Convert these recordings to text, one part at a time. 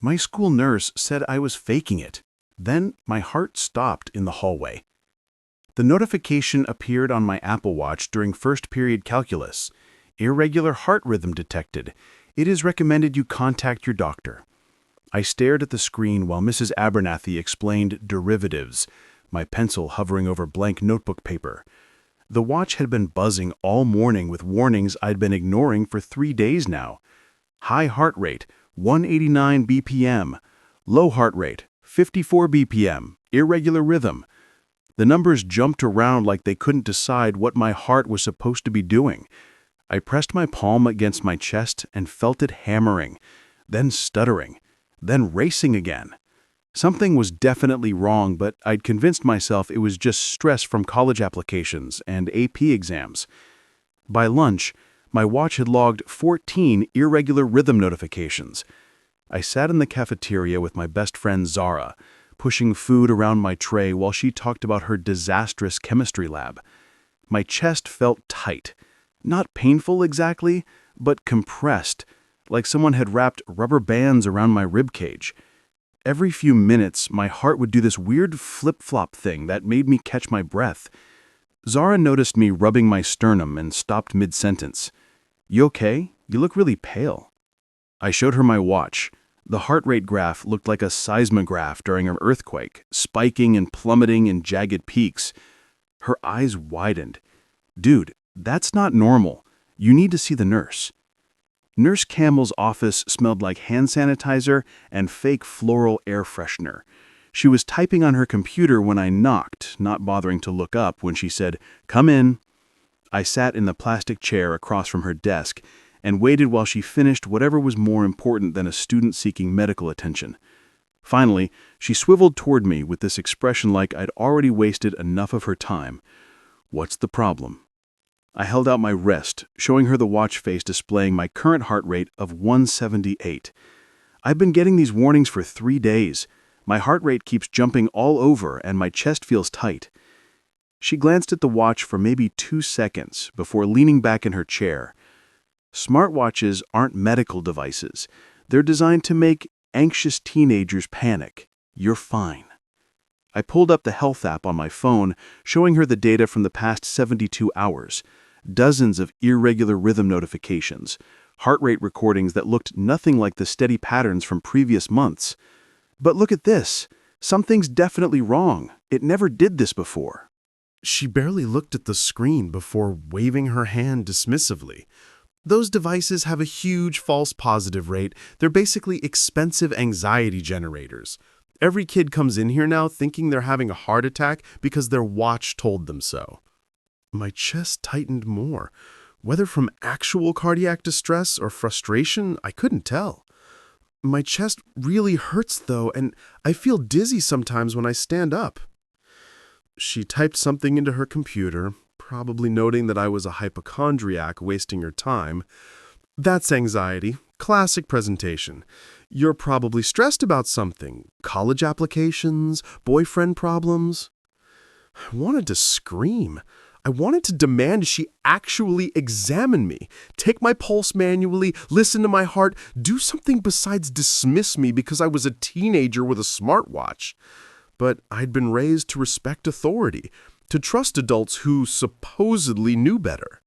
My school nurse said I was faking it. Then my heart stopped in the hallway. The notification appeared on my Apple Watch during first period calculus. Irregular heart rhythm detected. It is recommended you contact your doctor. I stared at the screen while Mrs. Abernathy explained derivatives, my pencil hovering over blank notebook paper. The watch had been buzzing all morning with warnings I'd been ignoring for 3 days now. High heart rate, 189 BPM. Low heart rate, 54 BPM. Irregular rhythm. The numbers jumped around like they couldn't decide what my heart was supposed to be doing. I pressed my palm against my chest and felt it hammering, then stuttering, then racing again. Something was definitely wrong, but I'd convinced myself it was just stress from college applications and AP exams. By lunch, my watch had logged 14 irregular rhythm notifications. I sat in the cafeteria with my best friend Zara, pushing food around my tray while she talked about her disastrous chemistry lab. My chest felt tight. Not painful exactly, but compressed, like someone had wrapped rubber bands around my ribcage. Every few minutes, my heart would do this weird flip-flop thing that made me catch my breath. Zara noticed me rubbing my sternum and stopped mid-sentence. "You okay? You look really pale." I showed her my watch. The heart rate graph looked like a seismograph during an earthquake, spiking and plummeting in jagged peaks. Her eyes widened. "Dude, that's not normal. You need to see the nurse." Nurse Campbell's office smelled like hand sanitizer and fake floral air freshener. She was typing on her computer when I knocked, not bothering to look up when she said, "Come in." I sat in the plastic chair across from her desk and waited while she finished whatever was more important than a student seeking medical attention. Finally, she swiveled toward me with this expression like I'd already wasted enough of her time. "What's the problem?" I held out my wrist, showing her the watch face displaying my current heart rate of 178. "I've been getting these warnings for 3 days. My heart rate keeps jumping all over and my chest feels tight." She glanced at the watch for maybe 2 seconds before leaning back in her chair. Smartwatches aren't medical devices. They're designed to make anxious teenagers panic. You're fine. I pulled up the health app on my phone, showing her the data from the past 72 hours. Dozens of irregular rhythm notifications, heart rate recordings that looked nothing like the steady patterns from previous months. "But look at this. Something's definitely wrong. It never did this before." She barely looked at the screen before waving her hand dismissively. "Those devices have a huge false positive rate. They're basically expensive anxiety generators. Every kid comes in here now thinking they're having a heart attack because their watch told them so." My chest tightened more. Whether from actual cardiac distress or frustration, I couldn't tell. "My chest really hurts though, and I feel dizzy sometimes when I stand up." She typed something into her computer, probably noting that I was a hypochondriac wasting her time. "That's anxiety. Classic presentation. You're probably stressed about something. College applications, boyfriend problems." I wanted to scream. I wanted to demand she actually examine me, take my pulse manually, listen to my heart, do something besides dismiss me because I was a teenager with a smartwatch. But I'd been raised to respect authority, to trust adults who supposedly knew better.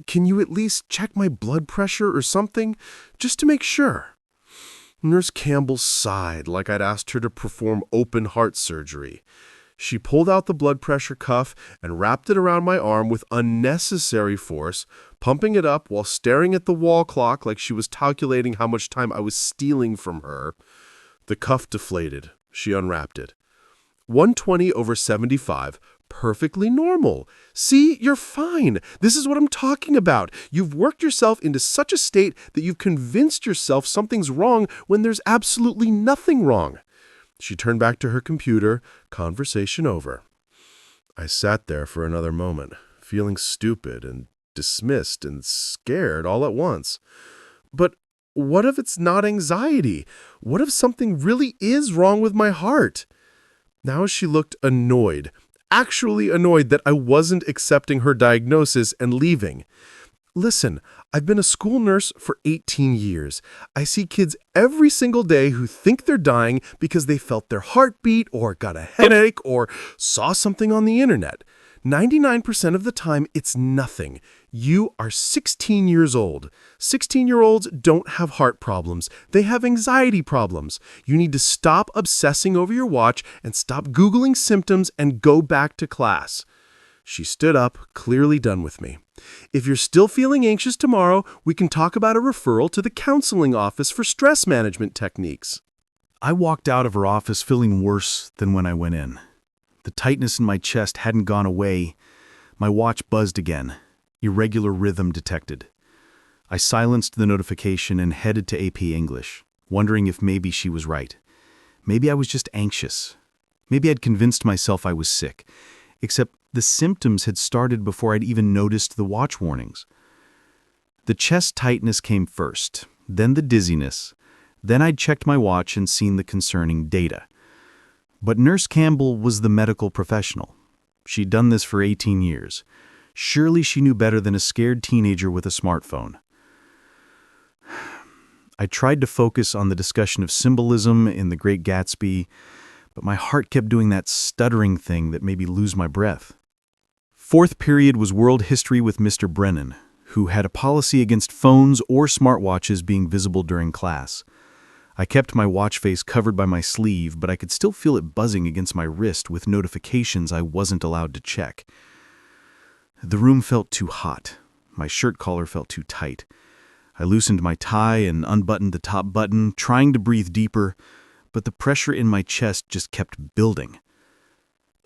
"Can you at least check my blood pressure or something, just to make sure?" Nurse Campbell sighed like I'd asked her to perform open heart surgery. She pulled out the blood pressure cuff and wrapped it around my arm with unnecessary force, pumping it up while staring at the wall clock like she was calculating how much time I was stealing from her. The cuff deflated. She unwrapped it. 120/75. Perfectly normal. See, you're fine. This is what I'm talking about. You've worked yourself into such a state that you've convinced yourself something's wrong when there's absolutely nothing wrong. She turned back to her computer, conversation over. I sat there for another moment, feeling stupid and dismissed and scared all at once. But what if it's not anxiety? What if something really is wrong with my heart? Now she looked annoyed, actually annoyed that I wasn't accepting her diagnosis and leaving. Listen, I've been a school nurse for 18 years. I see kids every single day who think they're dying because they felt their heartbeat or got a headache or saw something on the internet. 99% of the time, it's nothing. You are 16 years old. 16-year-olds don't have heart problems. They have anxiety problems. You need to stop obsessing over your watch and stop Googling symptoms and go back to class. She stood up, clearly done with me. If you're still feeling anxious tomorrow, we can talk about a referral to the counseling office for stress management techniques. I walked out of her office feeling worse than when I went in. The tightness in my chest hadn't gone away. My watch buzzed again. Irregular rhythm detected. I silenced the notification and headed to AP English, wondering if maybe she was right. Maybe I was just anxious. Maybe I'd convinced myself I was sick. Except the symptoms had started before I'd even noticed the watch warnings. The chest tightness came first, then the dizziness. Then I'd checked my watch and seen the concerning data. But Nurse Campbell was the medical professional. She'd done this for 18 years. Surely she knew better than a scared teenager with a smartphone. I tried to focus on the discussion of symbolism in The Great Gatsby, but my heart kept doing that stuttering thing that made me lose my breath. Fourth period was world history with Mr. Brennan, who had a policy against phones or smartwatches being visible during class. I kept my watch face covered by my sleeve, but I could still feel it buzzing against my wrist with notifications I wasn't allowed to check. The room felt too hot. My shirt collar felt too tight. I loosened my tie and unbuttoned the top button, trying to breathe deeper, but the pressure in my chest just kept building.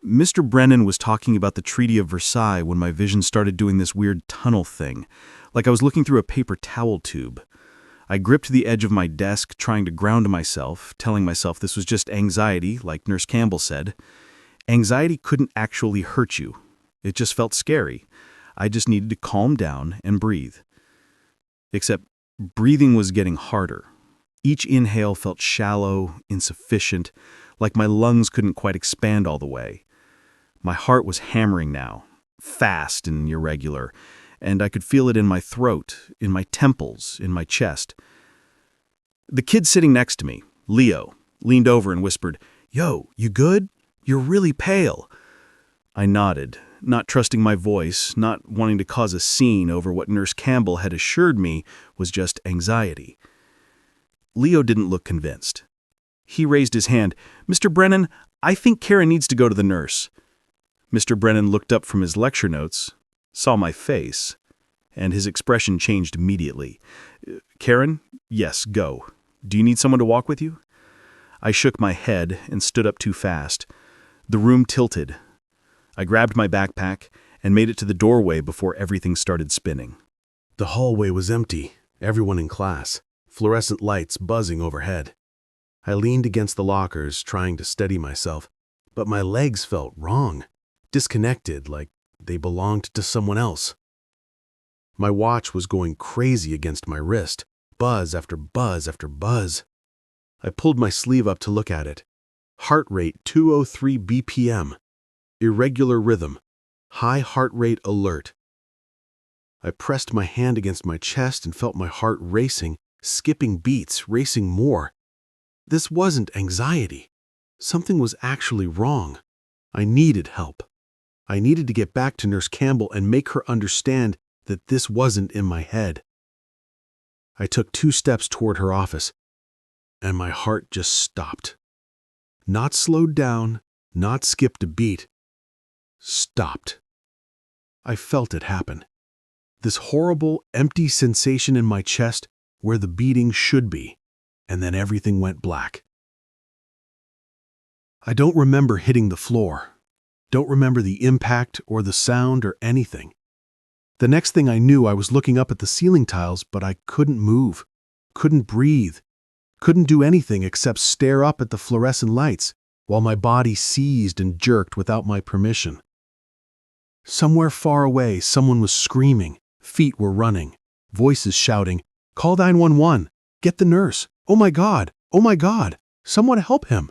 Mr. Brennan was talking about the Treaty of Versailles when my vision started doing this weird tunnel thing, like I was looking through a paper towel tube. I gripped the edge of my desk, trying to ground myself, telling myself this was just anxiety, like Nurse Campbell said. Anxiety couldn't actually hurt you. It just felt scary. I just needed to calm down and breathe. Except breathing was getting harder. Each inhale felt shallow, insufficient, like my lungs couldn't quite expand all the way. My heart was hammering now, fast and irregular, and I could feel it in my throat, in my temples, in my chest. The kid sitting next to me, Leo, leaned over and whispered, "Yo, you good? You're really pale." I nodded, not trusting my voice, not wanting to cause a scene over what Nurse Campbell had assured me was just anxiety. Leo didn't look convinced. He raised his hand. "Mr. Brennan, I think Karen needs to go to the nurse." Mr. Brennan looked up from his lecture notes, saw my face, and his expression changed immediately. "Karen? Yes, go. Do you need someone to walk with you?" I shook my head and stood up too fast. The room tilted. I grabbed my backpack and made it to the doorway before everything started spinning. The hallway was empty, everyone in class, fluorescent lights buzzing overhead. I leaned against the lockers, trying to steady myself, but my legs felt wrong, disconnected, like they belonged to someone else. My watch was going crazy against my wrist, buzz after buzz after buzz. I pulled my sleeve up to look at it. Heart rate 203 BPM. Irregular rhythm. High heart rate alert. I pressed my hand against my chest and felt my heart racing, skipping beats, racing more. This wasn't anxiety. Something was actually wrong. I needed help. I needed to get back to Nurse Campbell and make her understand that this wasn't in my head. I took 2 steps toward her office, and my heart just stopped. Not slowed down, not skipped a beat. Stopped. I felt it happen. This horrible, empty sensation in my chest where the beating should be, and then everything went black. I don't remember hitting the floor. Don't remember the impact or the sound or anything. The next thing I knew, I was looking up at the ceiling tiles, but I couldn't move, couldn't breathe, couldn't do anything except stare up at the fluorescent lights while my body seized and jerked without my permission. Somewhere far away, someone was screaming, feet were running, voices shouting, "Call 911, get the nurse, oh my God, someone help him."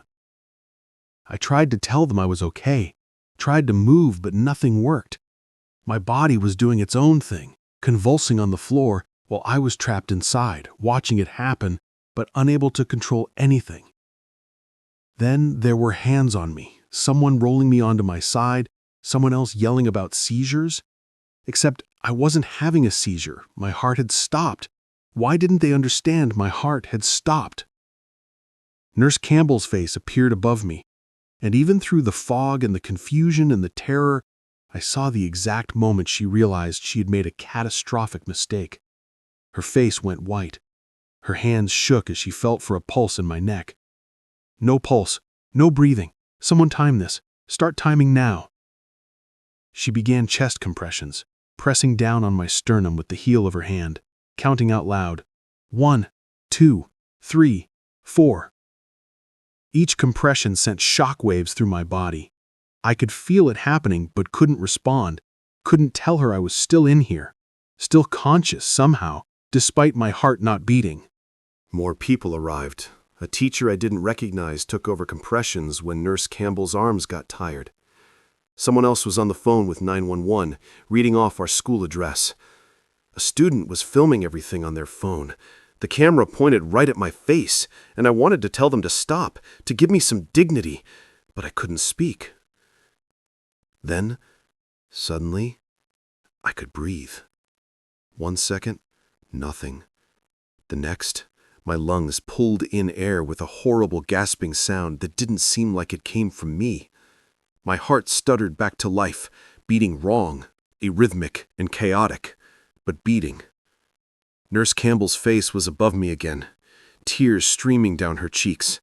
I tried to tell them I was okay, tried to move, but nothing worked. My body was doing its own thing, convulsing on the floor while I was trapped inside, watching it happen, but unable to control anything. Then there were hands on me, someone rolling me onto my side, someone else yelling about seizures. Except I wasn't having a seizure. My heart had stopped. Why didn't they understand my heart had stopped? Nurse Campbell's face appeared above me, and even through the fog and the confusion and the terror, I saw the exact moment she realized she had made a catastrophic mistake. Her face went white. Her hands shook as she felt for a pulse in my neck. No pulse, no breathing. Someone time this. Start timing now. She began chest compressions, pressing down on my sternum with the heel of her hand, counting out loud. 1, 2, 3, 4. Each compression sent shockwaves through my body. I could feel it happening but couldn't respond, couldn't tell her I was still in here, still conscious somehow, despite my heart not beating. More people arrived. A teacher I didn't recognize took over compressions when Nurse Campbell's arms got tired. Someone else was on the phone with 911, reading off our school address. A student was filming everything on their phone. The camera pointed right at my face, and I wanted to tell them to stop, to give me some dignity, but I couldn't speak. Then, suddenly, I could breathe. 1 second, nothing. The next, my lungs pulled in air with a horrible gasping sound that didn't seem like it came from me. My heart stuttered back to life, beating wrong, arrhythmic and chaotic, but beating. Nurse Campbell's face was above me again, tears streaming down her cheeks.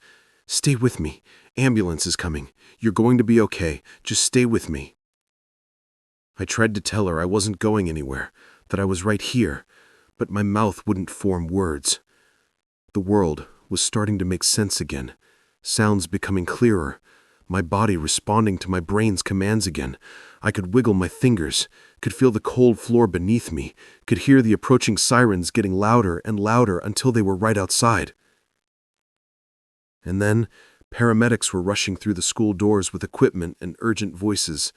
"Stay with me. Ambulance is coming. You're going to be okay. Just stay with me." I tried to tell her I wasn't going anywhere, that I was right here, but my mouth wouldn't form words. The world was starting to make sense again, sounds becoming clearer, my body responding to my brain's commands again. I could wiggle my fingers, could feel the cold floor beneath me, could hear the approaching sirens getting louder and louder until they were right outside. And then, paramedics were rushing through the school doors with equipment and urgent voices.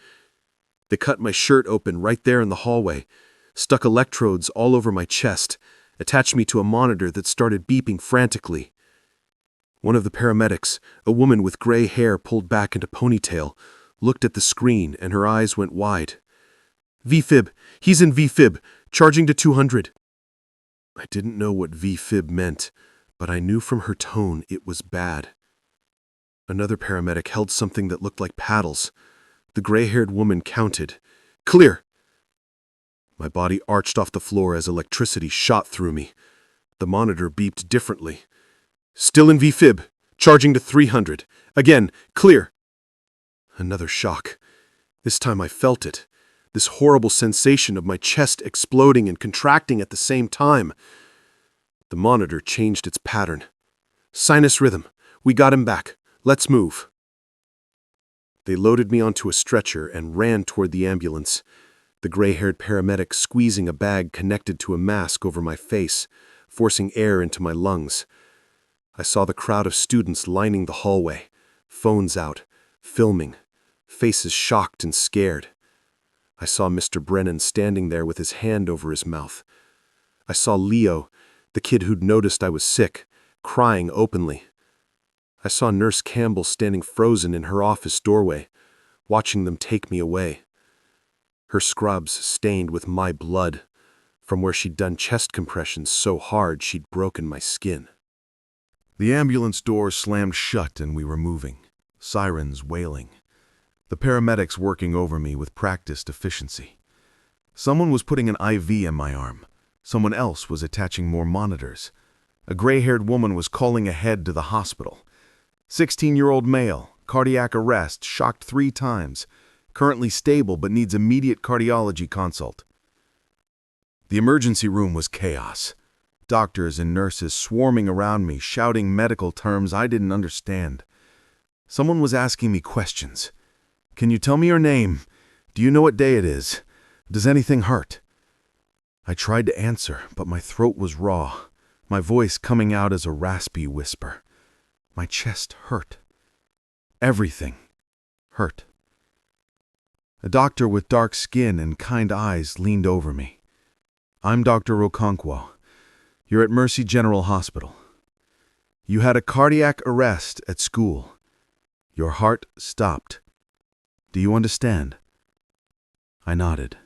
They cut my shirt open right there in the hallway, stuck electrodes all over my chest, attached me to a monitor that started beeping frantically. One of the paramedics, a woman with gray hair pulled back into ponytail, looked at the screen and her eyes went wide. "VFib, he's in VFib, charging to 200. I didn't know what VFib meant, but I knew from her tone it was bad. Another paramedic held something that looked like paddles. The gray-haired woman counted. "Clear!" My body arched off the floor as electricity shot through me. The monitor beeped differently. "Still in VFib, charging to 300. Again, clear." Another shock. This time I felt it. This horrible sensation of my chest exploding and contracting at the same time. The monitor changed its pattern. "Sinus rhythm. We got him back. Let's move." They loaded me onto a stretcher and ran toward the ambulance, the gray-haired paramedic squeezing a bag connected to a mask over my face, forcing air into my lungs. I saw the crowd of students lining the hallway, phones out, filming, faces shocked and scared. I saw Mr. Brennan standing there with his hand over his mouth. I saw Leo, the kid who'd noticed I was sick, crying openly. I saw Nurse Campbell standing frozen in her office doorway, watching them take me away. Her scrubs stained with my blood, from where she'd done chest compressions so hard she'd broken my skin. The ambulance doors slammed shut and we were moving, sirens wailing. The paramedics working over me with practiced efficiency. Someone was putting an IV in my arm. Someone else was attaching more monitors. A gray-haired woman was calling ahead to the hospital. 16-year-old male, cardiac arrest, shocked 3 times. Currently stable but needs immediate cardiology consult. The emergency room was chaos. Doctors and nurses swarming around me, shouting medical terms I didn't understand. Someone was asking me questions. "Can you tell me your name? Do you know what day it is? Does anything hurt?" I tried to answer, but my throat was raw, my voice coming out as a raspy whisper. My chest hurt. Everything hurt. A doctor with dark skin and kind eyes leaned over me. I'm Dr. Okonkwo. You're at Mercy General Hospital. You had a cardiac arrest at school. Your heart stopped. Do you understand?" I nodded.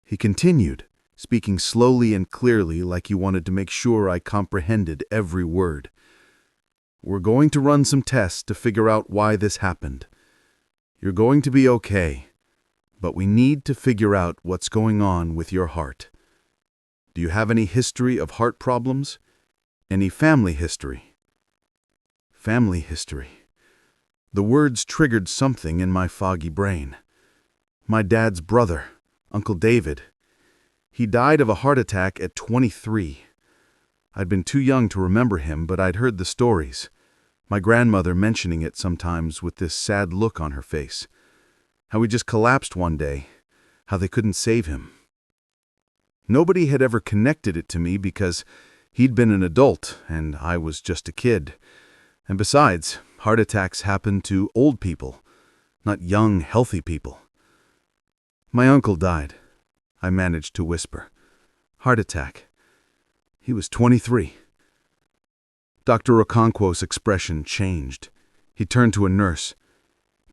He continued, speaking slowly and clearly like he wanted to make sure I comprehended every word. "We're going to run some tests to figure out why this happened. You're going to be okay, but we need to figure out what's going on with your heart. Do you have any history of heart problems? Any family history?" Family history. The words triggered something in my foggy brain. My dad's brother, Uncle David. He died of a heart attack at 23. I'd been too young to remember him, but I'd heard the stories. My grandmother mentioning it sometimes with this sad look on her face. How he just collapsed one day. How they couldn't save him. Nobody had ever connected it to me because he'd been an adult and I was just a kid. And besides, heart attacks happen to old people, not young, healthy people. "My uncle died," I managed to whisper. "Heart attack. He was 23. Dr. Okonkwo's expression changed. He turned to a nurse.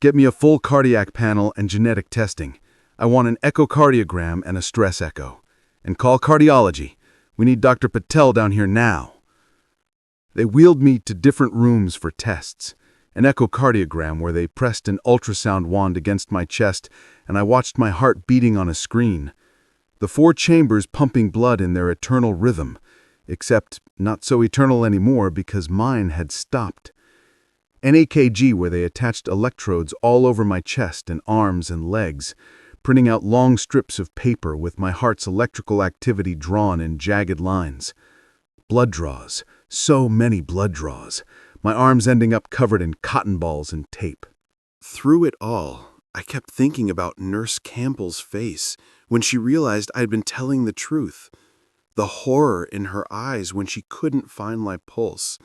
"Get me a full cardiac panel and genetic testing. I want an echocardiogram and a stress echo. And call cardiology. We need Dr. Patel down here now." They wheeled me to different rooms for tests. An echocardiogram where they pressed an ultrasound wand against my chest and I watched my heart beating on a screen. The 4 chambers pumping blood in their eternal rhythm, except not so eternal anymore because mine had stopped. An EKG where they attached electrodes all over my chest and arms and legs, printing out long strips of paper with my heart's electrical activity drawn in jagged lines. Blood draws, so many blood draws, my arms ending up covered in cotton balls and tape. Through it all, I kept thinking about Nurse Campbell's face when she realized I'd been telling the truth. The horror in her eyes when she couldn't find my pulse.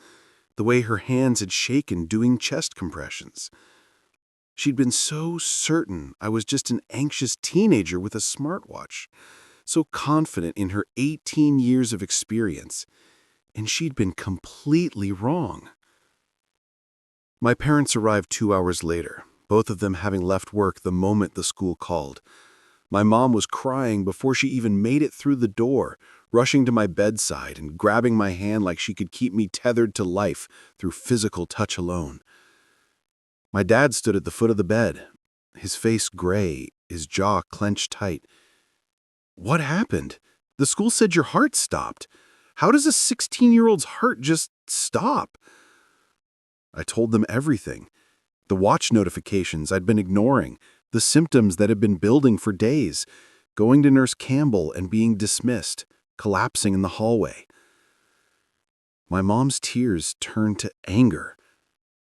The way her hands had shaken doing chest compressions. She'd been so certain I was just an anxious teenager with a smartwatch. So confident in her 18 years of experience. And she'd been completely wrong. My parents arrived 2 hours later, both of them having left work the moment the school called. My mom was crying before she even made it through the door, rushing to my bedside and grabbing my hand like she could keep me tethered to life through physical touch alone. My dad stood at the foot of the bed, his face gray, his jaw clenched tight. "What happened? The school said your heart stopped. How does a 16-year-old's heart just stop?" I told them everything. The watch notifications I'd been ignoring, the symptoms that had been building for days, going to Nurse Campbell and being dismissed, collapsing in the hallway. My mom's tears turned to anger.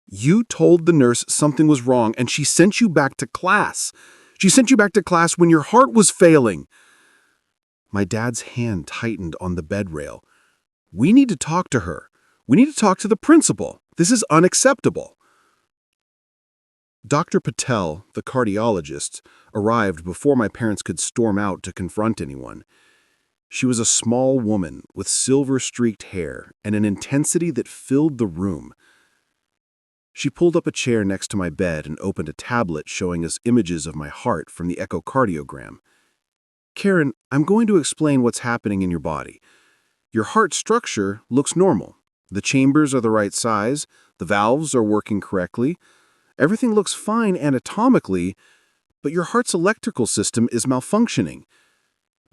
"You told the nurse something was wrong and she sent you back to class. She sent you back to class when your heart was failing." My dad's hand tightened on the bed rail. "We need to talk to her. We need to talk to the principal. This is unacceptable." Dr. Patel, the cardiologist, arrived before my parents could storm out to confront anyone. She was a small woman with silver-streaked hair and an intensity that filled the room. She pulled up a chair next to my bed and opened a tablet showing us images of my heart from the echocardiogram. "Karen, I'm going to explain what's happening in your body. Your heart structure looks normal. The chambers are the right size, the valves are working correctly. Everything looks fine anatomically, but your heart's electrical system is malfunctioning.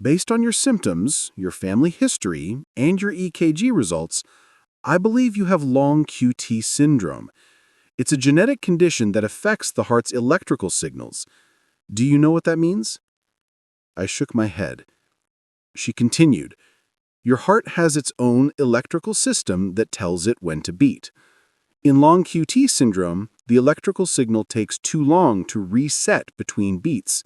Based on your symptoms, your family history, and your EKG results, I believe you have long QT syndrome. It's a genetic condition that affects the heart's electrical signals. Do you know what that means?" I shook my head. She continued, "Your heart has its own electrical system that tells it when to beat. In long QT syndrome, the electrical signal takes too long to reset between beats.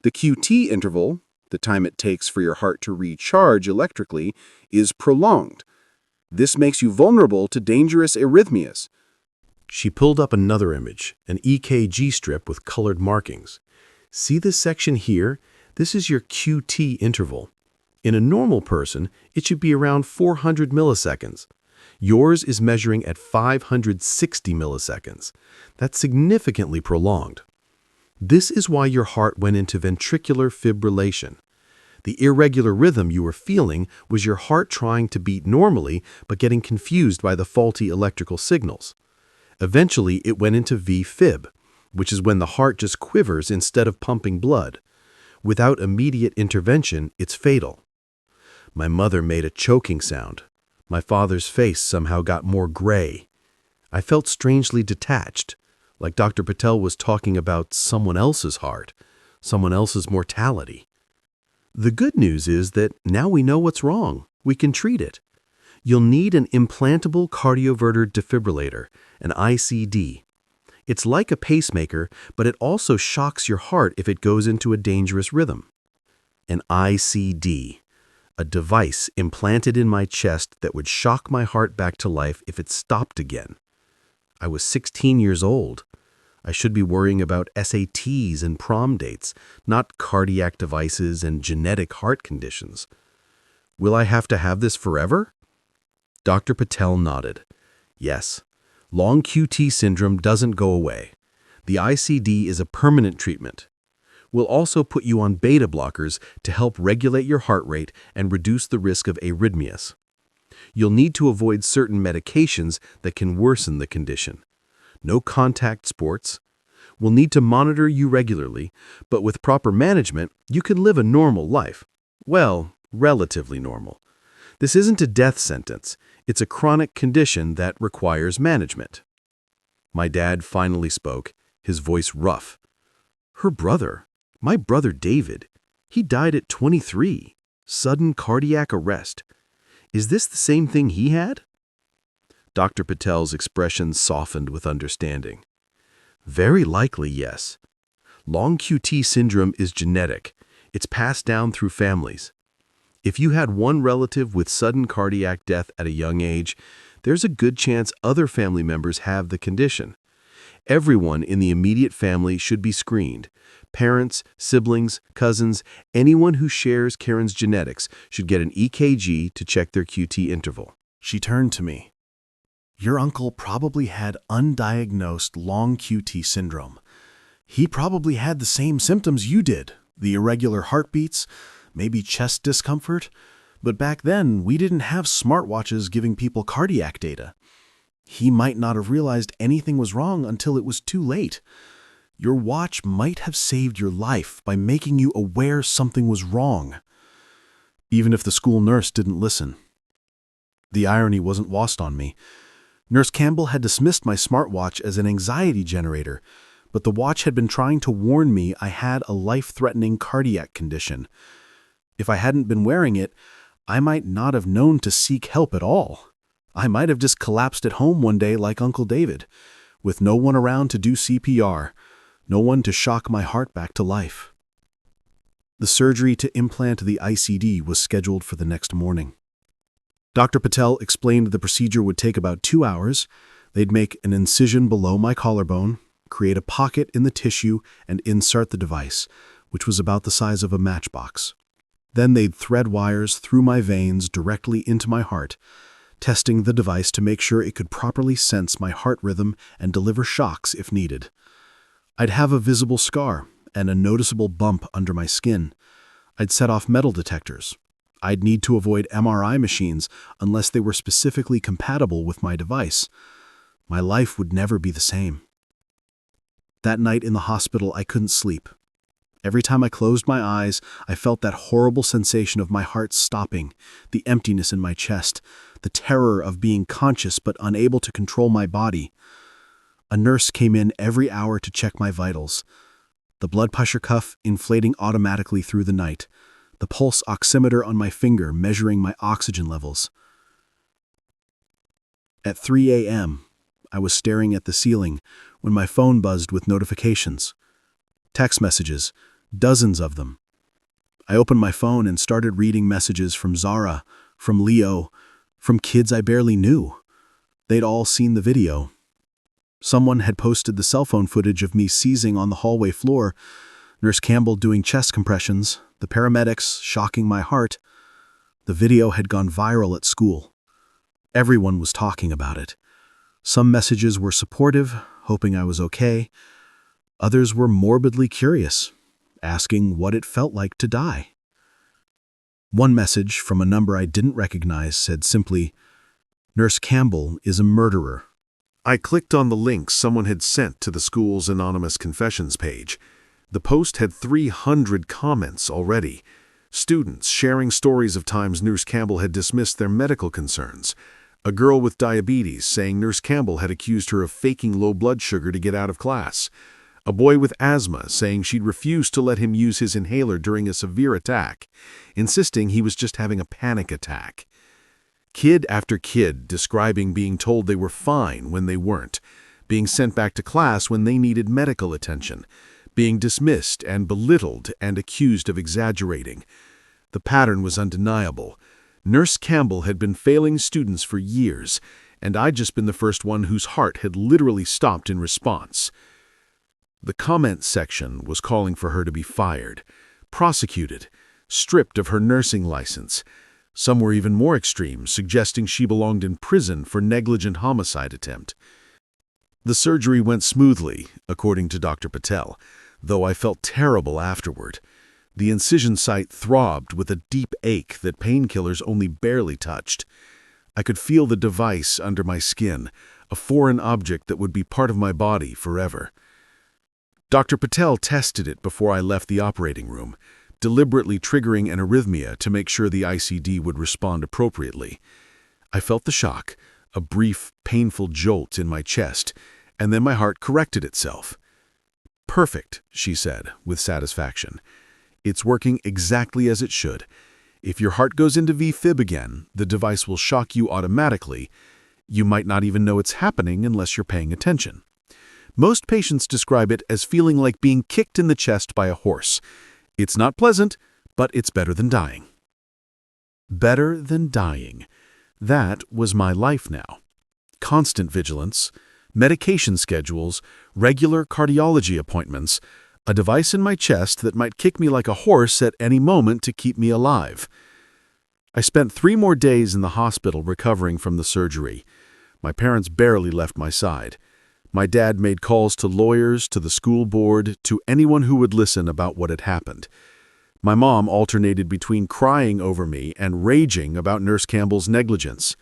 The QT interval, the time it takes for your heart to recharge electrically, is prolonged. This makes you vulnerable to dangerous arrhythmias." She pulled up another image, an EKG strip with colored markings. "See this section here? This is your QT interval. In a normal person, it should be around 400 milliseconds. Yours is measuring at 560 milliseconds. That's significantly prolonged. This is why your heart went into ventricular fibrillation. The irregular rhythm you were feeling was your heart trying to beat normally but getting confused by the faulty electrical signals. Eventually, it went into V-fib, which is when the heart just quivers instead of pumping blood. Without immediate intervention, it's fatal. My mother made a choking sound. My father's face somehow got more gray. I felt strangely detached, like Dr. Patel was talking about someone else's heart, someone else's mortality. The good news is that now we know what's wrong. We can treat it. You'll need an implantable cardioverter defibrillator, an ICD. It's like a pacemaker, but it also shocks your heart if it goes into a dangerous rhythm. An ICD, a device implanted in my chest that would shock my heart back to life if it stopped again. I was 16 years old. I should be worrying about SATs and prom dates, not cardiac devices and genetic heart conditions. Will I have to have this forever? Dr. Patel nodded. Yes. Long QT syndrome doesn't go away. The ICD is a permanent treatment. We'll also put you on beta blockers to help regulate your heart rate and reduce the risk of arrhythmias. You'll need to avoid certain medications that can worsen the condition. No contact sports. We'll need to monitor you regularly, but with proper management, you can live a normal life. Well, relatively normal. This isn't a death sentence. It's a chronic condition that requires management. My dad finally spoke, his voice rough. Her brother, my brother David, he died at 23. Sudden cardiac arrest. Is this the same thing he had? Dr. Patel's expression softened with understanding. Very likely, yes. Long QT syndrome is genetic. It's passed down through families. If you had one relative with sudden cardiac death at a young age, there's a good chance other family members have the condition. Everyone in the immediate family should be screened. Parents, siblings, cousins, anyone who shares Karen's genetics should get an EKG to check their QT interval. She turned to me. Your uncle probably had undiagnosed long QT syndrome. He probably had the same symptoms you did, the irregular heartbeats, maybe chest discomfort. But back then, we didn't have smartwatches giving people cardiac data. He might not have realized anything was wrong until it was too late. Your watch might have saved your life by making you aware something was wrong, even if the school nurse didn't listen. The irony wasn't lost on me. Nurse Campbell had dismissed my smartwatch as an anxiety generator, but the watch had been trying to warn me I had a life-threatening cardiac condition. If I hadn't been wearing it, I might not have known to seek help at all. I might have just collapsed at home one day like Uncle David, with no one around to do CPR, no one to shock my heart back to life. The surgery to implant the ICD was scheduled for the next morning. Dr. Patel explained the procedure would take about 2 hours. They'd make an incision below my collarbone, create a pocket in the tissue, and insert the device, which was about the size of a matchbox. Then they'd thread wires through my veins directly into my heart, testing the device to make sure it could properly sense my heart rhythm and deliver shocks if needed. I'd have a visible scar and a noticeable bump under my skin. I'd set off metal detectors. I'd need to avoid MRI machines unless they were specifically compatible with my device. My life would never be the same. That night in the hospital, I couldn't sleep. Every time I closed my eyes, I felt that horrible sensation of my heart stopping, the emptiness in my chest, the terror of being conscious but unable to control my body. A nurse came in every hour to check my vitals, the blood pressure cuff inflating automatically through the night, the pulse oximeter on my finger measuring my oxygen levels. At 3 a.m., I was staring at the ceiling when my phone buzzed with notifications. Text messages, dozens of them. I opened my phone and started reading messages from Zara, from Leo, from kids I barely knew. They'd all seen the video. Someone had posted the cell phone footage of me seizing on the hallway floor, Nurse Campbell doing chest compressions, the paramedics shocking my heart. The video had gone viral at school. Everyone was talking about it. Some messages were supportive, hoping I was okay. Others were morbidly curious, asking what it felt like to die. One message from a number I didn't recognize said simply, "Nurse Campbell is a murderer." I clicked on the link someone had sent to the school's anonymous confessions page. The post had 300 comments already. Students sharing stories of times Nurse Campbell had dismissed their medical concerns. A girl with diabetes saying Nurse Campbell had accused her of faking low blood sugar to get out of class. A boy with asthma saying she'd refused to let him use his inhaler during a severe attack, insisting he was just having a panic attack. Kid after kid describing being told they were fine when they weren't, being sent back to class when they needed medical attention, being dismissed and belittled and accused of exaggerating. The pattern was undeniable. Nurse Campbell had been failing students for years, and I'd just been the first one whose heart had literally stopped in response. The comment section was calling for her to be fired, prosecuted, stripped of her nursing license. Some were even more extreme, suggesting she belonged in prison for negligent homicide attempt. The surgery went smoothly, according to Dr. Patel, though I felt terrible afterward. The incision site throbbed with a deep ache that painkillers only barely touched. I could feel the device under my skin, a foreign object that would be part of my body forever. Dr. Patel tested it before I left the operating room, deliberately triggering an arrhythmia to make sure the ICD would respond appropriately. I felt the shock, a brief, painful jolt in my chest, and then my heart corrected itself. "Perfect," she said, with satisfaction. "It's working exactly as it should. If your heart goes into V-fib again, the device will shock you automatically. You might not even know it's happening unless you're paying attention." Most patients describe it as feeling like being kicked in the chest by a horse. It's not pleasant, but it's better than dying. Better than dying. That was my life now. Constant vigilance, medication schedules, regular cardiology appointments, a device in my chest that might kick me like a horse at any moment to keep me alive. I spent 3 more days in the hospital recovering from the surgery. My parents barely left my side. My dad made calls to lawyers, to the school board, to anyone who would listen about what had happened. My mom alternated between crying over me and raging about Nurse Campbell's negligence.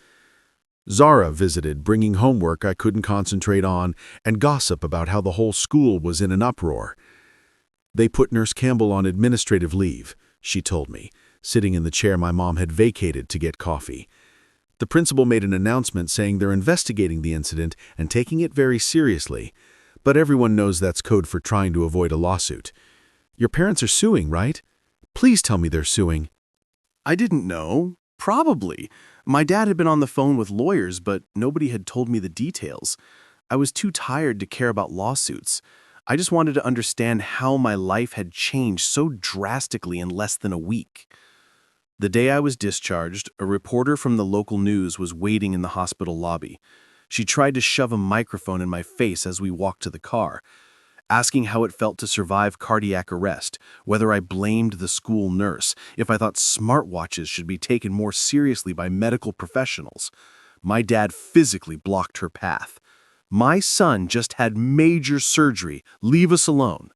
Zara visited, bringing homework I couldn't concentrate on and gossip about how the whole school was in an uproar. "They put Nurse Campbell on administrative leave," she told me, sitting in the chair my mom had vacated to get coffee. The principal made an announcement saying they're investigating the incident and taking it very seriously, but everyone knows that's code for trying to avoid a lawsuit. "Your parents are suing, right? Please tell me they're suing." I didn't know. Probably. My dad had been on the phone with lawyers, but nobody had told me the details. I was too tired to care about lawsuits. I just wanted to understand how my life had changed so drastically in less than a week. The day I was discharged, a reporter from the local news was waiting in the hospital lobby. She tried to shove a microphone in my face as we walked to the car, asking how it felt to survive cardiac arrest, whether I blamed the school nurse, if I thought smartwatches should be taken more seriously by medical professionals. My dad physically blocked her path. "My son just had major surgery. Leave us alone."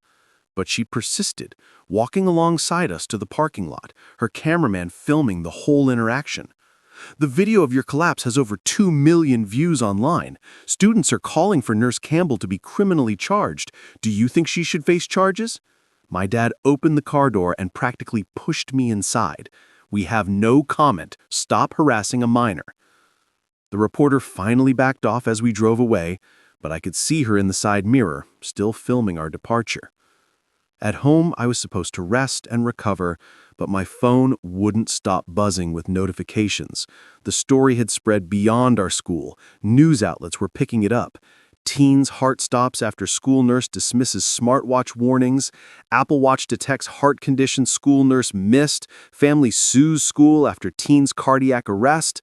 But she persisted, walking alongside us to the parking lot, her cameraman filming the whole interaction. "The video of your collapse has over 2 million views online. Students are calling for Nurse Campbell to be criminally charged. Do you think she should face charges?" My dad opened the car door and practically pushed me inside. "We have no comment. Stop harassing a minor." The reporter finally backed off as we drove away, but I could see her in the side mirror, still filming our departure. At home, I was supposed to rest and recover, but my phone wouldn't stop buzzing with notifications. The story had spread beyond our school. News outlets were picking it up. Teen's heart stops after school nurse dismisses smartwatch warnings. Apple Watch detects heart condition school nurse missed. Family sues school after teen's cardiac arrest.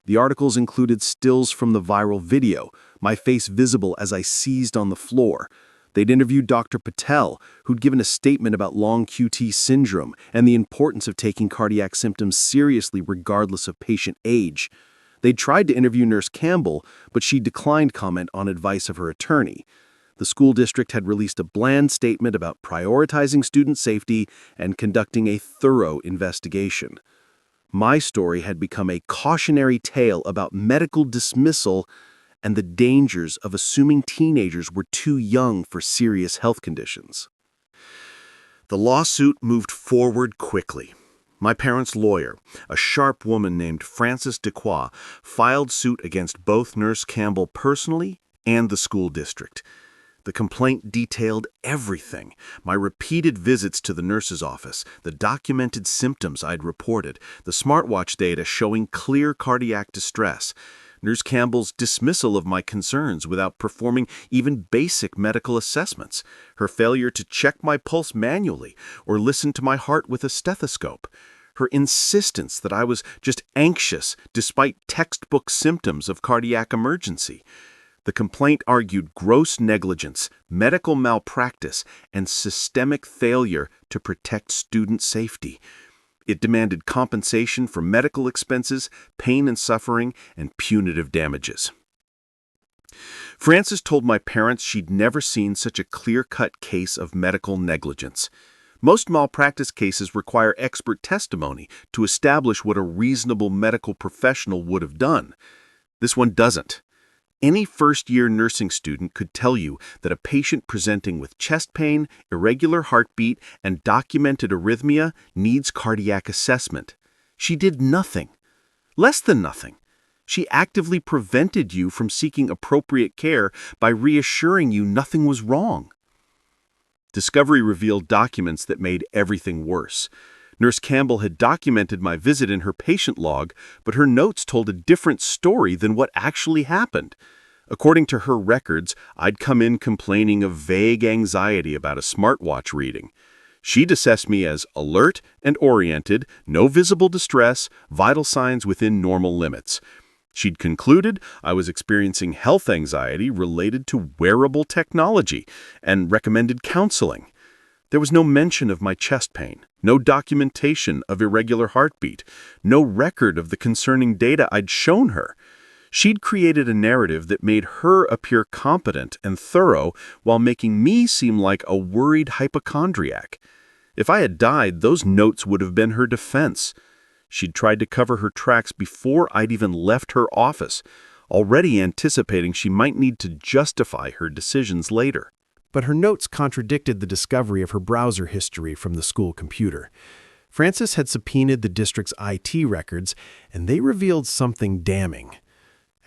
The articles included stills from the viral video, my face visible as I seized on the floor. They'd interviewed Dr. Patel, who'd given a statement about long QT syndrome and the importance of taking cardiac symptoms seriously regardless of patient age. They'd tried to interview Nurse Campbell, but she declined comment on advice of her attorney. The school district had released a bland statement about prioritizing student safety and conducting a thorough investigation. My story had become a cautionary tale about medical dismissal and the dangers of assuming teenagers were too young for serious health conditions. The lawsuit moved forward quickly. My parents' lawyer, a sharp woman named Frances Dequoy, filed suit against both Nurse Campbell personally and the school district. The complaint detailed everything: my repeated visits to the nurse's office, the documented symptoms I'd reported, the smartwatch data showing clear cardiac distress, Nurse Campbell's dismissal of my concerns without performing even basic medical assessments, her failure to check my pulse manually or listen to my heart with a stethoscope, her insistence that I was just anxious despite textbook symptoms of cardiac emergency. The complaint argued gross negligence, medical malpractice, and systemic failure to protect student safety. It demanded compensation for medical expenses, pain and suffering, and punitive damages. Frances told my parents she'd never seen such a clear-cut case of medical negligence. Most malpractice cases require expert testimony to establish what a reasonable medical professional would have done. This one doesn't. Any first-year nursing student could tell you that a patient presenting with chest pain, irregular heartbeat, and documented arrhythmia needs cardiac assessment. She did nothing. Less than nothing. She actively prevented you from seeking appropriate care by reassuring you nothing was wrong. Discovery revealed documents that made everything worse. Nurse Campbell had documented my visit in her patient log, but her notes told a different story than what actually happened. According to her records, I'd come in complaining of vague anxiety about a smartwatch reading. She'd assessed me as alert and oriented, no visible distress, vital signs within normal limits. She'd concluded I was experiencing health anxiety related to wearable technology and recommended counseling. There was no mention of my chest pain, no documentation of irregular heartbeat, no record of the concerning data I'd shown her. She'd created a narrative that made her appear competent and thorough while making me seem like a worried hypochondriac. If I had died, those notes would have been her defense. She'd tried to cover her tracks before I'd even left her office, already anticipating she might need to justify her decisions later. But her notes contradicted the discovery of her browser history from the school computer. Frances had subpoenaed the district's IT records, and they revealed something damning.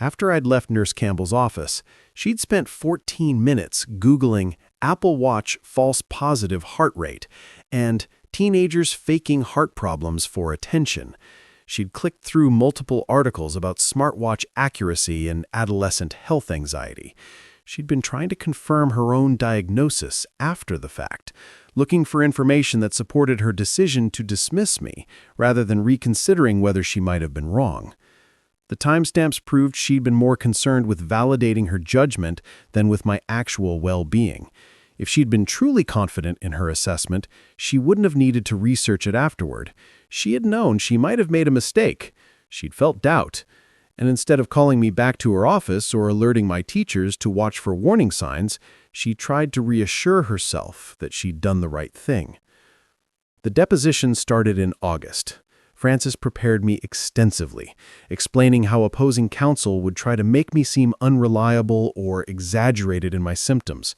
After I'd left Nurse Campbell's office, she'd spent 14 minutes Googling Apple Watch false positive heart rate and teenagers faking heart problems for attention. She'd clicked through multiple articles about smartwatch accuracy and adolescent health anxiety. She'd been trying to confirm her own diagnosis after the fact, looking for information that supported her decision to dismiss me, rather than reconsidering whether she might have been wrong. The timestamps proved she'd been more concerned with validating her judgment than with my actual well-being. If she'd been truly confident in her assessment, she wouldn't have needed to research it afterward. She had known she might have made a mistake. She'd felt doubt. And instead of calling me back to her office or alerting my teachers to watch for warning signs, she tried to reassure herself that she'd done the right thing. The deposition started in August. Frances prepared me extensively, explaining how opposing counsel would try to make me seem unreliable or exaggerated in my symptoms.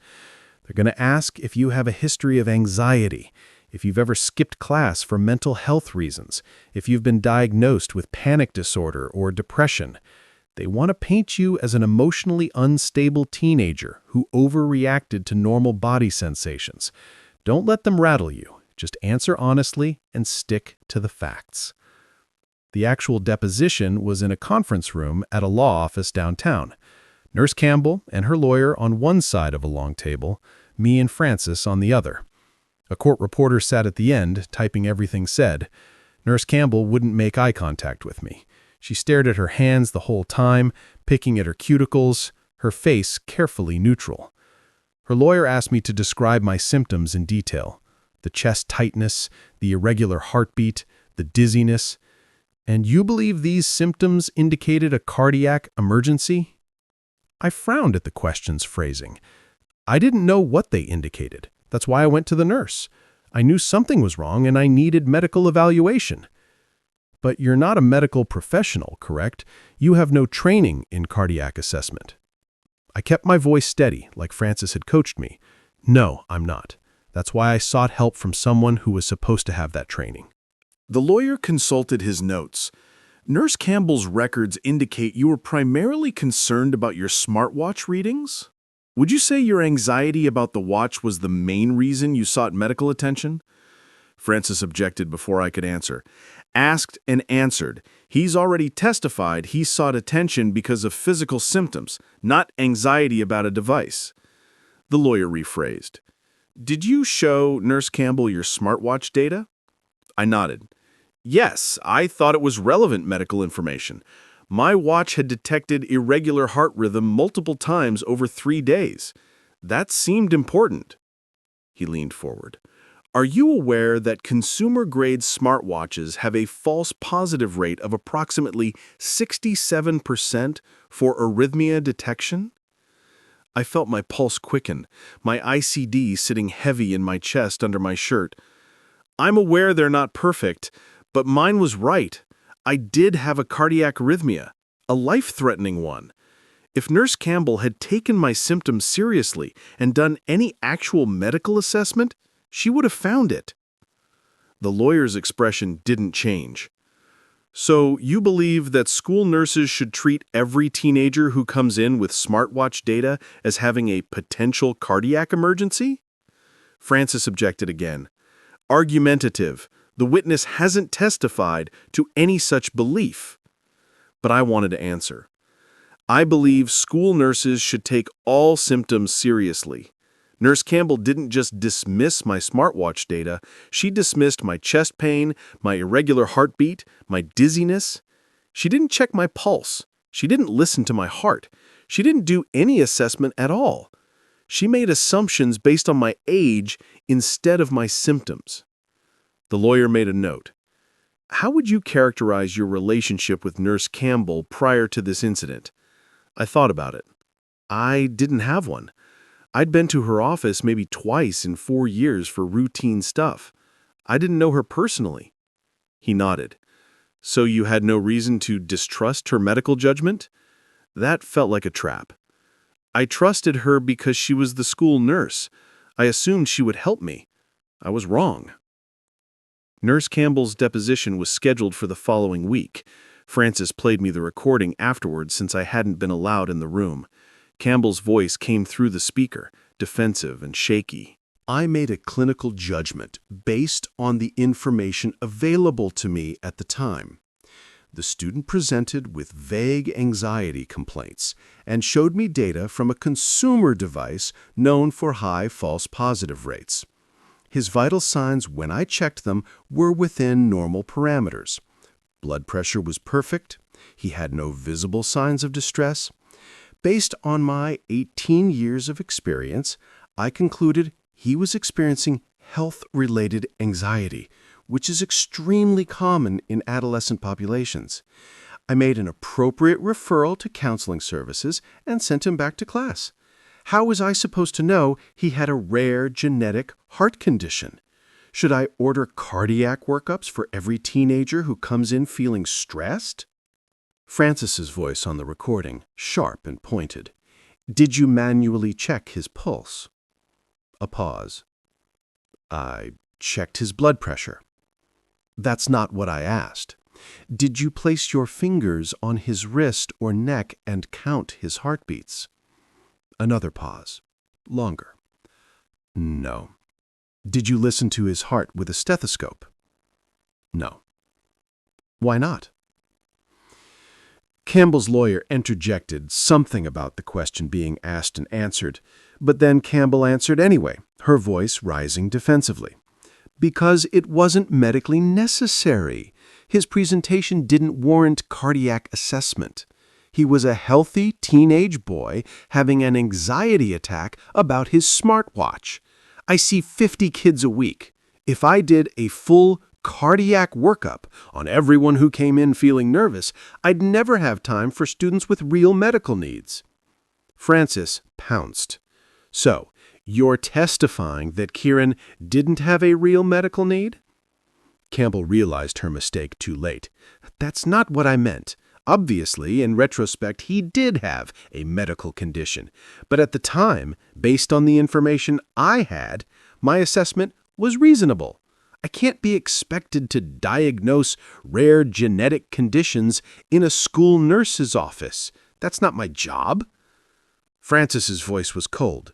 They're going to ask if you have a history of anxiety, if you've ever skipped class for mental health reasons, if you've been diagnosed with panic disorder or depression. They want to paint you as an emotionally unstable teenager who overreacted to normal body sensations. Don't let them rattle you. Just answer honestly and stick to the facts. The actual deposition was in a conference room at a law office downtown. Nurse Campbell and her lawyer on one side of a long table, me and Frances on the other. A court reporter sat at the end, typing everything said. Nurse Campbell wouldn't make eye contact with me. She stared at her hands the whole time, picking at her cuticles, her face carefully neutral. Her lawyer asked me to describe my symptoms in detail: the chest tightness, the irregular heartbeat, the dizziness. And you believe these symptoms indicated a cardiac emergency? I frowned at the question's phrasing. I didn't know what they indicated. That's why I went to the nurse. I knew something was wrong and I needed medical evaluation. But you're not a medical professional, correct? You have no training in cardiac assessment. I kept my voice steady, like Francis had coached me. No, I'm not. That's why I sought help from someone who was supposed to have that training. The lawyer consulted his notes. Nurse Campbell's records indicate you were primarily concerned about your smartwatch readings? Would you say your anxiety about the watch was the main reason you sought medical attention? Francis objected before I could answer. Asked and answered. He's already testified he sought attention because of physical symptoms, not anxiety about a device. The lawyer rephrased. Did you show Nurse Campbell your smartwatch data? I nodded. Yes, I thought it was relevant medical information. My watch had detected irregular heart rhythm multiple times over 3 days. That seemed important. He leaned forward. Are you aware that consumer-grade smartwatches have a false positive rate of approximately 67% for arrhythmia detection? I felt my pulse quicken, my ICD sitting heavy in my chest under my shirt. I'm aware they're not perfect, but mine was right. I did have a cardiac arrhythmia, a life-threatening one. If Nurse Campbell had taken my symptoms seriously and done any actual medical assessment, she would have found it. The lawyer's expression didn't change. So you believe that school nurses should treat every teenager who comes in with smartwatch data as having a potential cardiac emergency? Francis objected again. Argumentative. The witness hasn't testified to any such belief. But I wanted to answer. I believe school nurses should take all symptoms seriously. Nurse Campbell didn't just dismiss my smartwatch data, she dismissed my chest pain, my irregular heartbeat, my dizziness. She didn't check my pulse. She didn't listen to my heart. She didn't do any assessment at all. She made assumptions based on my age instead of my symptoms. The lawyer made a note. How would you characterize your relationship with Nurse Campbell prior to this incident? I thought about it. I didn't have one. I'd been to her office maybe twice in 4 years for routine stuff. I didn't know her personally. He nodded. So you had no reason to distrust her medical judgment? That felt like a trap. I trusted her because she was the school nurse. I assumed she would help me. I was wrong. Nurse Campbell's deposition was scheduled for the following week. Francis played me the recording afterwards since I hadn't been allowed in the room. Campbell's voice came through the speaker, defensive and shaky. I made a clinical judgment based on the information available to me at the time. The student presented with vague anxiety complaints and showed me data from a consumer device known for high false positive rates. His vital signs, when I checked them, were within normal parameters. Blood pressure was perfect. He had no visible signs of distress. Based on my 18 years of experience, I concluded he was experiencing health-related anxiety, which is extremely common in adolescent populations. I made an appropriate referral to counseling services and sent him back to class. How was I supposed to know he had a rare genetic heart condition? Should I order cardiac workups for every teenager who comes in feeling stressed? Francis's voice on the recording, sharp and pointed. Did you manually check his pulse? A pause. I checked his blood pressure. That's not what I asked. Did you place your fingers on his wrist or neck and count his heartbeats? Another pause. Longer. No. Did you listen to his heart with a stethoscope? No. Why not? Campbell's lawyer interjected something about the question being asked and answered, but then Campbell answered anyway, her voice rising defensively. Because it wasn't medically necessary. His presentation didn't warrant cardiac assessment. He was a healthy teenage boy having an anxiety attack about his smartwatch. I see 50 kids a week. If I did a full cardiac workup on everyone who came in feeling nervous, I'd never have time for students with real medical needs. Francis pounced. So, you're testifying that Kieran didn't have a real medical need? Campbell realized her mistake too late. That's not what I meant. Obviously, in retrospect, he did have a medical condition. But at the time, based on the information I had, my assessment was reasonable. I can't be expected to diagnose rare genetic conditions in a school nurse's office. That's not my job. Francis's voice was cold.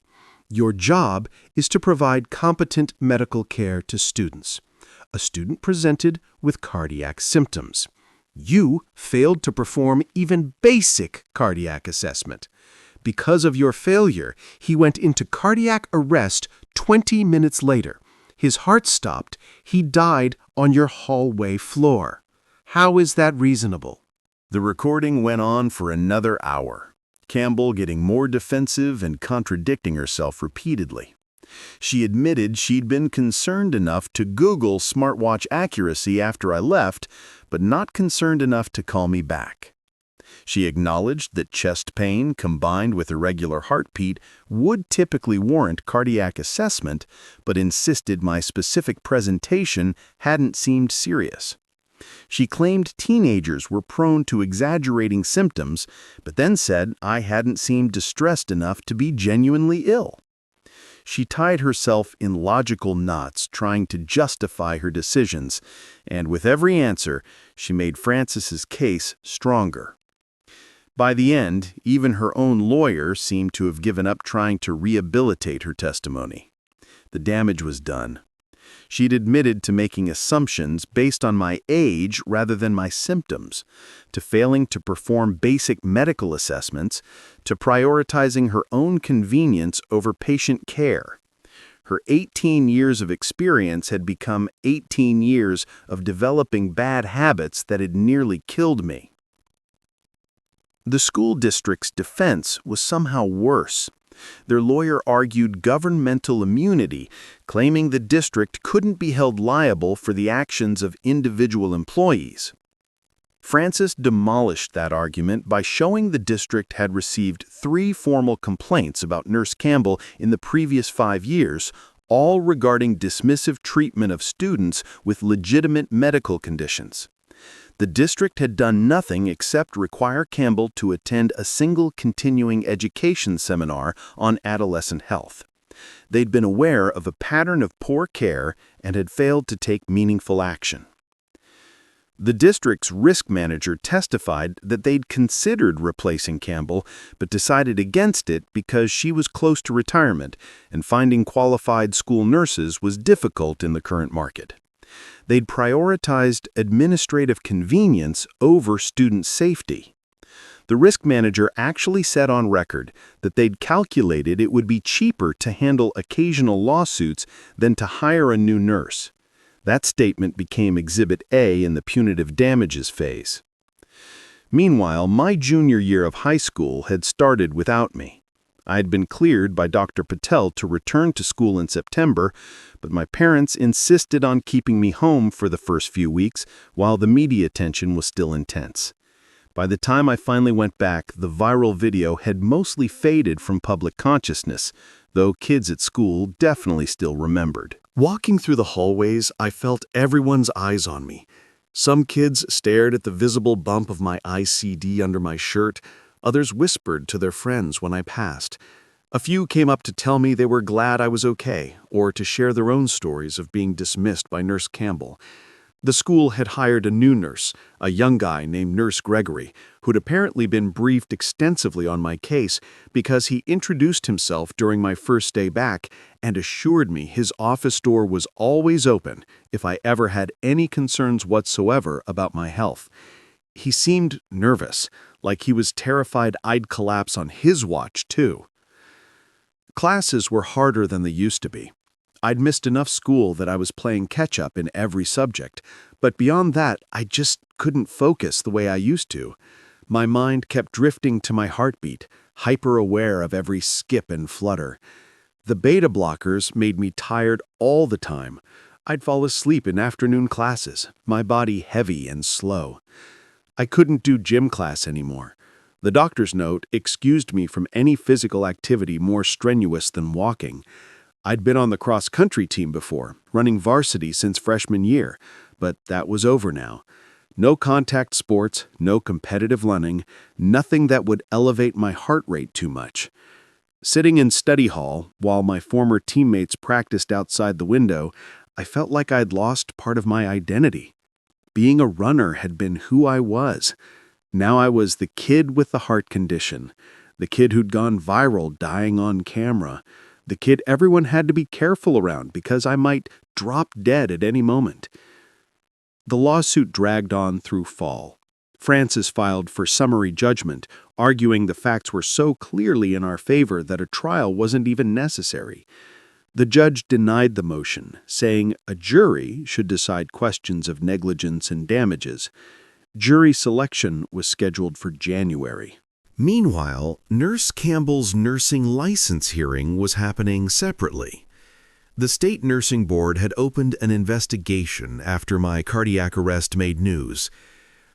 Your job is to provide competent medical care to students. A student presented with cardiac symptoms. You failed to perform even basic cardiac assessment. Because of your failure, he went into cardiac arrest 20 minutes later. His heart stopped. He died on your hallway floor. How is that reasonable? The recording went on for another hour, Campbell getting more defensive and contradicting herself repeatedly. She admitted she'd been concerned enough to Google smartwatch accuracy after I left, but not concerned enough to call me back. She acknowledged that chest pain combined with irregular heartbeat would typically warrant cardiac assessment, but insisted my specific presentation hadn't seemed serious. She claimed teenagers were prone to exaggerating symptoms, but then said I hadn't seemed distressed enough to be genuinely ill. She tied herself in logical knots trying to justify her decisions, and with every answer, she made Francis's case stronger. By the end, even her own lawyer seemed to have given up trying to rehabilitate her testimony. The damage was done. She'd admitted to making assumptions based on my age rather than my symptoms, to failing to perform basic medical assessments, to prioritizing her own convenience over patient care. Her 18 years of experience had become 18 years of developing bad habits that had nearly killed me. The school district's defense was somehow worse. Their lawyer argued governmental immunity, claiming the district couldn't be held liable for the actions of individual employees. Francis demolished that argument by showing the district had received 3 formal complaints about Nurse Campbell in the previous 5 years, all regarding dismissive treatment of students with legitimate medical conditions. The district had done nothing except require Campbell to attend a single continuing education seminar on adolescent health. They'd been aware of a pattern of poor care and had failed to take meaningful action. The district's risk manager testified that they'd considered replacing Campbell, but decided against it because she was close to retirement and finding qualified school nurses was difficult in the current market. They'd prioritized administrative convenience over student safety. The risk manager actually said on record that they'd calculated it would be cheaper to handle occasional lawsuits than to hire a new nurse. That statement became Exhibit A in the punitive damages phase. Meanwhile, my junior year of high school had started without me. I had been cleared by Dr. Patel to return to school in September, but my parents insisted on keeping me home for the first few weeks while the media attention was still intense. By the time I finally went back, the viral video had mostly faded from public consciousness, though kids at school definitely still remembered. Walking through the hallways, I felt everyone's eyes on me. Some kids stared at the visible bump of my ICD under my shirt. Others whispered to their friends when I passed. A few came up to tell me they were glad I was okay, or to share their own stories of being dismissed by Nurse Campbell. The school had hired a new nurse, a young guy named Nurse Gregory, who'd apparently been briefed extensively on my case because he introduced himself during my first day back and assured me his office door was always open if I ever had any concerns whatsoever about my health. He seemed nervous, like he was terrified I'd collapse on his watch, too. Classes were harder than they used to be. I'd missed enough school that I was playing catch-up in every subject, but beyond that, I just couldn't focus the way I used to. My mind kept drifting to my heartbeat, hyper-aware of every skip and flutter. The beta blockers made me tired all the time. I'd fall asleep in afternoon classes, my body heavy and slow. I couldn't do gym class anymore. The doctor's note excused me from any physical activity more strenuous than walking. I'd been on the cross-country team before, running varsity since freshman year, but that was over now. No contact sports, no competitive running, nothing that would elevate my heart rate too much. Sitting in study hall, while my former teammates practiced outside the window, I felt like I'd lost part of my identity. Being a runner had been who I was. Now I was the kid with the heart condition, the kid who'd gone viral dying on camera, the kid everyone had to be careful around because I might drop dead at any moment. The lawsuit dragged on through fall. Francis filed for summary judgment, arguing the facts were so clearly in our favor that a trial wasn't even necessary. The judge denied the motion, saying a jury should decide questions of negligence and damages. Jury selection was scheduled for January. Meanwhile, Nurse Campbell's nursing license hearing was happening separately. The state nursing board had opened an investigation after my cardiac arrest made news.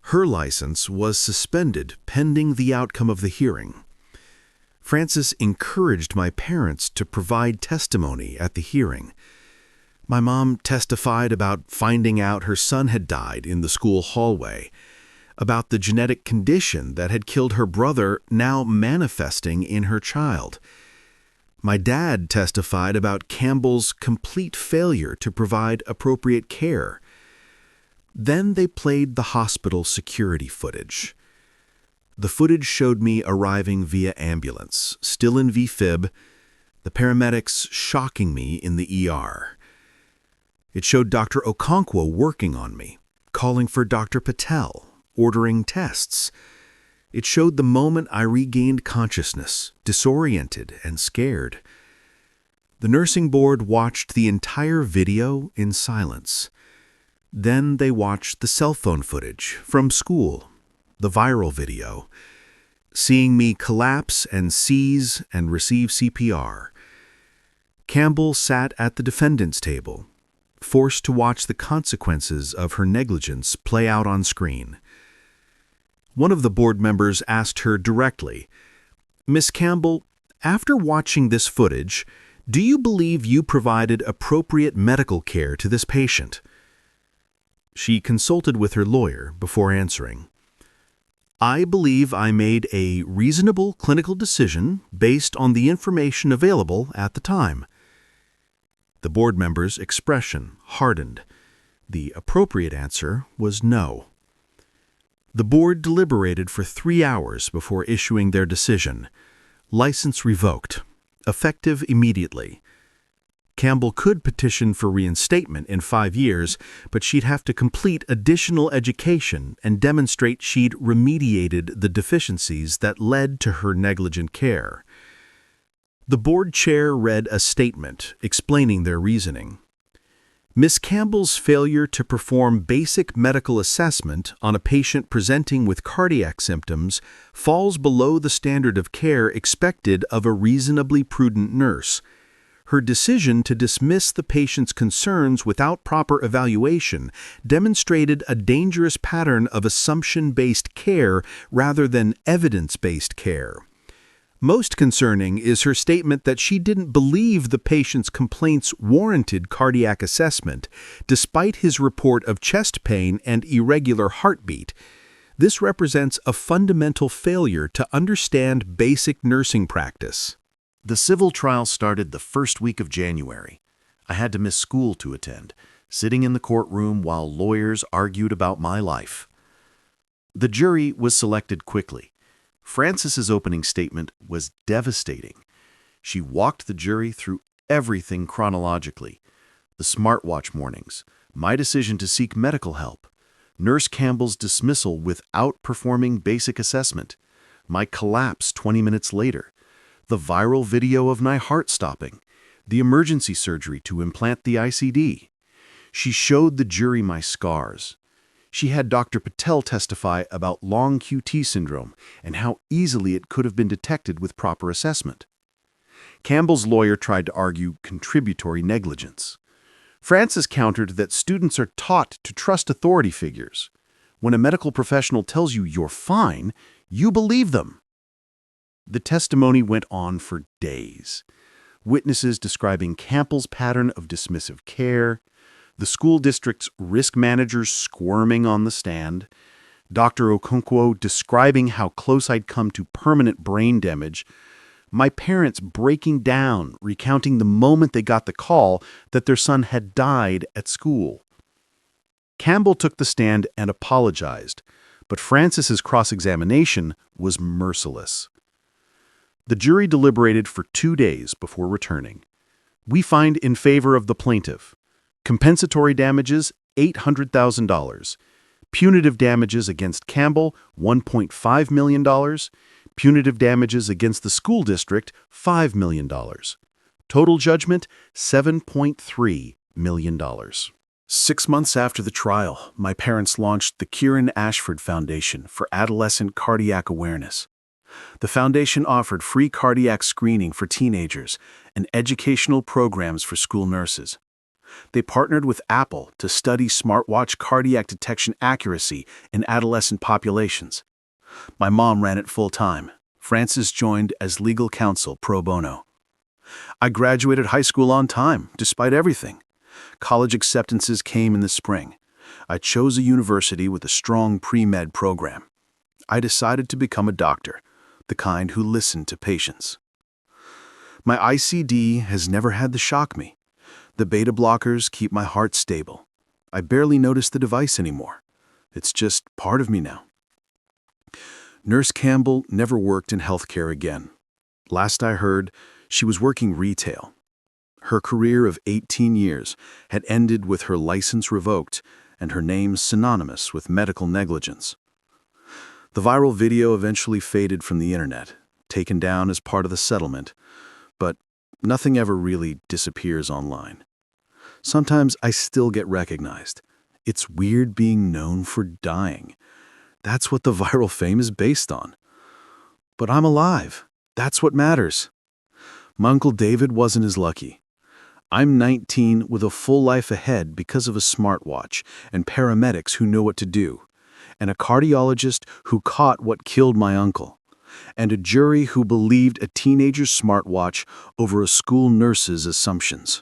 Her license was suspended pending the outcome of the hearing. Francis encouraged my parents to provide testimony at the hearing. My mom testified about finding out her son had died in the school hallway, about the genetic condition that had killed her brother now manifesting in her child. My dad testified about Campbell's complete failure to provide appropriate care. Then they played the hospital security footage. The footage showed me arriving via ambulance, still in VFib, the paramedics shocking me in the ER. It showed Dr. Okonkwo working on me, calling for Dr. Patel, ordering tests. It showed the moment I regained consciousness, disoriented and scared. The nursing board watched the entire video in silence. Then they watched the cell phone footage from school, the viral video, seeing me collapse and seize and receive CPR. Campbell sat at the defendant's table, forced to watch the consequences of her negligence play out on screen. One of the board members asked her directly, "Miss Campbell, after watching this footage, do you believe you provided appropriate medical care to this patient?" She consulted with her lawyer before answering. "I believe I made a reasonable clinical decision based on the information available at the time." The board member's expression hardened. The appropriate answer was no. The board deliberated for 3 hours before issuing their decision. License revoked, effective immediately. Campbell could petition for reinstatement in 5 years, but she'd have to complete additional education and demonstrate she'd remediated the deficiencies that led to her negligent care. The board chair read a statement explaining their reasoning. Miss Campbell's failure to perform basic medical assessment on a patient presenting with cardiac symptoms falls below the standard of care expected of a reasonably prudent nurse. Her decision to dismiss the patient's concerns without proper evaluation demonstrated a dangerous pattern of assumption-based care rather than evidence-based care. Most concerning is her statement that she didn't believe the patient's complaints warranted cardiac assessment, despite his report of chest pain and irregular heartbeat. This represents a fundamental failure to understand basic nursing practice. The civil trial started the first week of January. I had to miss school to attend, sitting in the courtroom while lawyers argued about my life. The jury was selected quickly. Francis's opening statement was devastating. She walked the jury through everything chronologically: the smartwatch mornings, my decision to seek medical help, Nurse Campbell's dismissal without performing basic assessment, my collapse 20 minutes later, the viral video of my heart stopping, the emergency surgery to implant the ICD. She showed the jury my scars. She had Dr. Patel testify about long QT syndrome and how easily it could have been detected with proper assessment. Campbell's lawyer tried to argue contributory negligence. Francis countered that students are taught to trust authority figures. When a medical professional tells you you're fine, you believe them. The testimony went on for days. Witnesses describing Campbell's pattern of dismissive care, the school district's risk managers squirming on the stand, Dr. Okonkwo describing how close I'd come to permanent brain damage, my parents breaking down, recounting the moment they got the call that their son had died at school. Campbell took the stand and apologized, but Francis's cross-examination was merciless. The jury deliberated for 2 days before returning. We find in favor of the plaintiff. Compensatory damages, $800,000. Punitive damages against Campbell, $1.5 million. Punitive damages against the school district, $5 million. Total judgment, $7.3 million. 6 months after the trial, my parents launched the Kieran Ashford Foundation for Adolescent Cardiac Awareness. The foundation offered free cardiac screening for teenagers and educational programs for school nurses. They partnered with Apple to study smartwatch cardiac detection accuracy in adolescent populations. My mom ran it full-time. Francis joined as legal counsel pro bono. I graduated high school on time, despite everything. College acceptances came in the spring. I chose a university with a strong pre-med program. I decided to become a doctor, the kind who listened to patients. My ICD has never had to shock me. The beta blockers keep my heart stable. I barely notice the device anymore. It's just part of me now. Nurse Campbell never worked in healthcare again. Last I heard, she was working retail. Her career of 18 years had ended with her license revoked and her name synonymous with medical negligence. The viral video eventually faded from the internet, taken down as part of the settlement, but nothing ever really disappears online. Sometimes I still get recognized. It's weird being known for dying. That's what the viral fame is based on. But I'm alive. That's what matters. My Uncle David wasn't as lucky. I'm 19 with a full life ahead because of a smartwatch and paramedics who know what to do, and a cardiologist who caught what killed my uncle, and a jury who believed a teenager's smartwatch over a school nurse's assumptions.